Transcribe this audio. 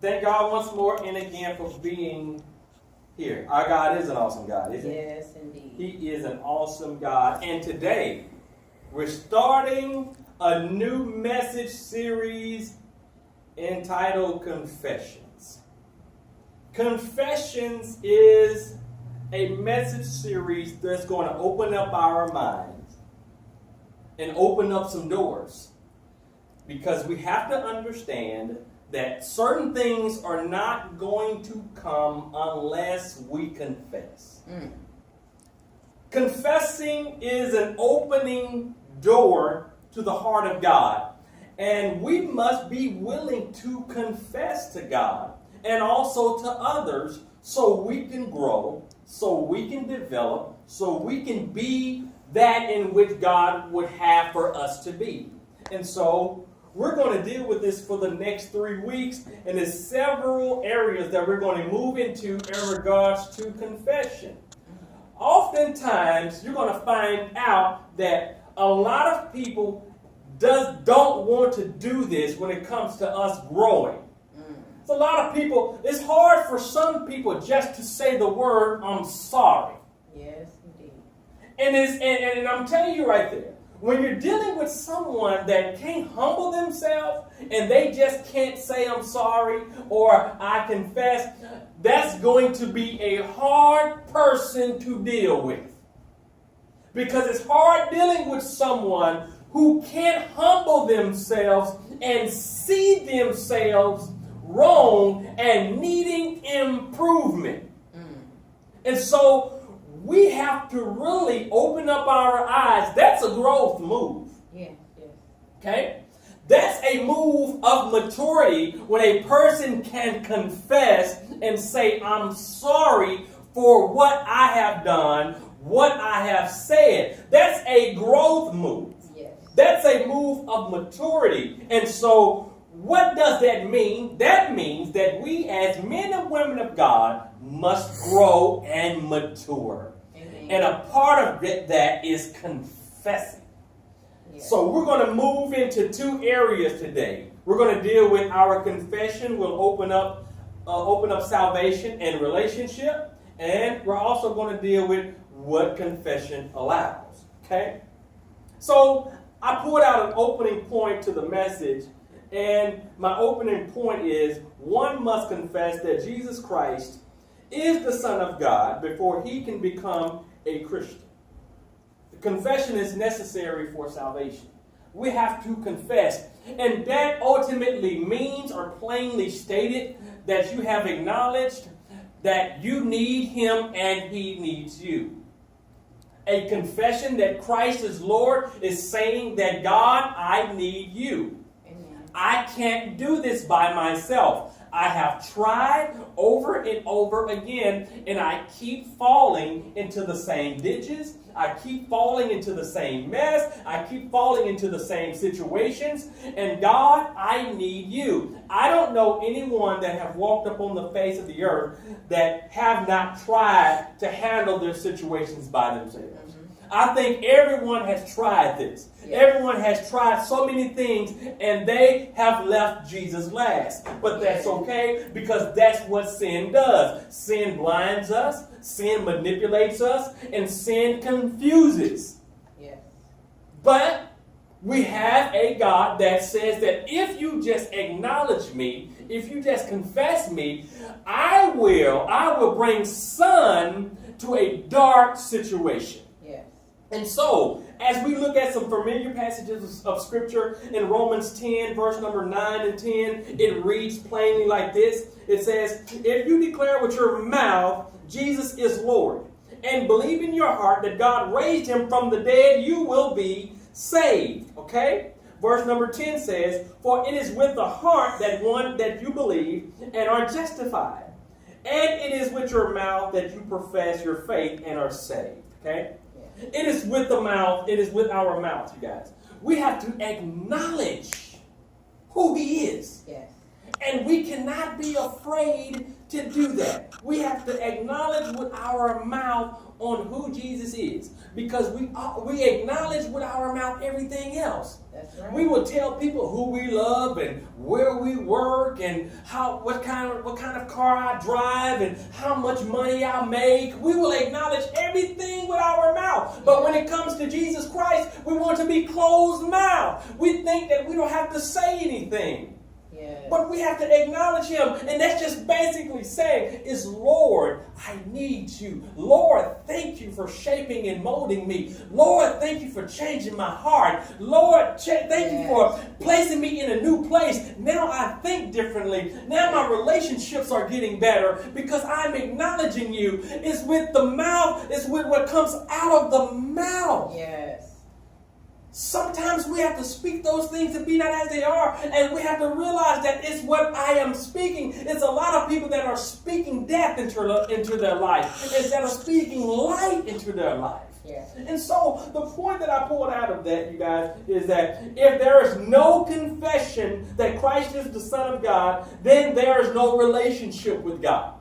Thank God once more and again for being here. Our God is an awesome God, isn't he? Yes, indeed. He is an awesome God. And today, we're starting a new message series entitled Confessions. Confessions is a message series that's going to open up our minds and open up some doors. Because we have to understand that certain things are not going to come unless we confess. Confessing is an opening door to the heart of God. And we must be willing to confess to God and also to others so we can grow, so we can develop, so we can be that in which God would have for us to be. And so we're going to deal with this for the next 3 weeks, and there's several areas that we're going to move into in regards to confession. Oftentimes, you're going to find out that a lot of people don't want to do this when it comes to us growing. So a lot of people, it's hard for some people just to say the word, I'm sorry. Yes, indeed. And I'm telling you right there, when you're dealing with someone that can't humble themselves and they just can't say I'm sorry or I confess, that's going to be a hard person to deal with. Because it's hard dealing with someone who can't humble themselves and see themselves wrong and needing improvement. And so we have to really open up our eyes. That's a growth move. Yeah. Okay? That's a move of maturity when a person can confess and say, I'm sorry for what I have done, what I have said. That's a growth move. Yes. That's a move of maturity. And so what does that mean? That means that we as men and women of God must grow and mature. Amen. And a part of that is confessing. Yes. So we're going to move into 2 areas today. We're going to deal with our confession. We'll open up salvation and relationship. And we're also going to deal with what confession allows. Okay? So I pulled out an opening point to the message. And my opening point is, one must confess that Jesus Christ is the Son of God before he can become a Christian. The confession is necessary for salvation. We have to confess. And that ultimately means, or plainly stated, that you have acknowledged that you need him and he needs you. A confession that Christ is Lord is saying that, God, I need you. I can't do this by myself. I have tried over and over again, and I keep falling into the same ditches. I keep falling into the same mess. I keep falling into the same situations. And God, I need you. I don't know anyone that have walked upon the face of the earth that have not tried to handle their situations by themselves. I think everyone has tried this. Yes. Everyone has tried so many things, and they have left Jesus last. But that's okay, because that's what sin does. Sin blinds us, sin manipulates us, and sin confuses. Yes. But we have a God that says that if you just acknowledge me, if you just confess me, I will bring sun to a dark situation. And so, as we look at some familiar passages of Scripture in Romans 10, verse number 9 and 10, it reads plainly like this. It says, if you declare with your mouth Jesus is Lord, and believe in your heart that God raised him from the dead, you will be saved. Okay? Verse number 10 says, for it is with the heart that you believe and are justified. And it is with your mouth that you profess your faith and are saved. Okay? It is with the mouth. It is with our mouth, you guys. We have to acknowledge who he is. Yes. And we cannot be afraid to do that. We have to acknowledge with our mouth on who Jesus is, because we acknowledge with our mouth everything else. That's right. We will tell people who we love and where we work and what kind of car I drive and how much money I make. We will acknowledge everything with our mouth. But when it comes to Jesus Christ, we want to be closed mouthed. We think that we don't have to say anything. Yes. But we have to acknowledge him. And that's just basically saying is, Lord, I need you. Lord, thank you for shaping and molding me. Lord, thank you for changing my heart. Lord, thank you for placing me in a new place. Now I think differently. Now my relationships are getting better because I'm acknowledging you. It's with the mouth. It's with what comes out of the mouth. Yes. Sometimes we have to speak those things and be not as they are, and we have to realize that it's what I am speaking. It's a lot of people that are speaking death into their life instead of speaking light into their life. Yes. And so the point that I pulled out of that, you guys, is that if there is no confession that Christ is the Son of God, then there is no relationship with God.